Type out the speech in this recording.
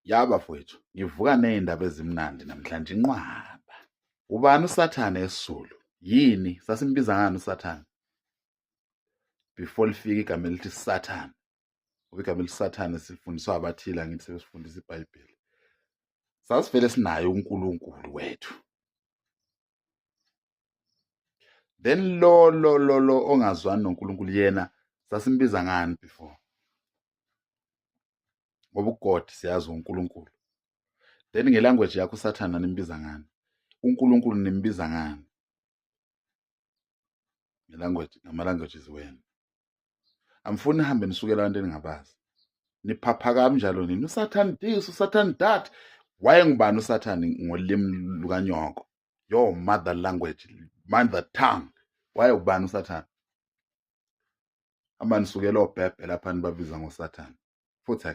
Yaba mfowethu, ngivuka nezindaba ezimnandi namhlanje inqwaba. Ubani uSathane esiZulu? Yini sasimbiza ngani uSathane? Before lifike igama elithi Sathane. Ngoba igama elithi Sathane sifundiswa abathile, angithi sebesifundisa iBhayibheli. Sasivele sinayo uNkulunkulu wethu. Then lo ongazwani noNkulunkulu yena sasimbiza ngani before? Ngoba uGod siyazi uNkulunkulu. Then ngelanguage yakho uSathane nimbiza ngani? uNkulunkulu nimbiza ngani? Ngama-languages wenu. Amfuni nihambe nisukela abantu eningabazi. Niphapha kanjalo nini? uSathane this, uSathane that. Wayengubani uSathane ngolimi lukanyoko? Your mother language, mother tongue. Wayengubani uSathane? Hamba nisukela oBhebhe lapha nibabiza ngoSathane. Futhi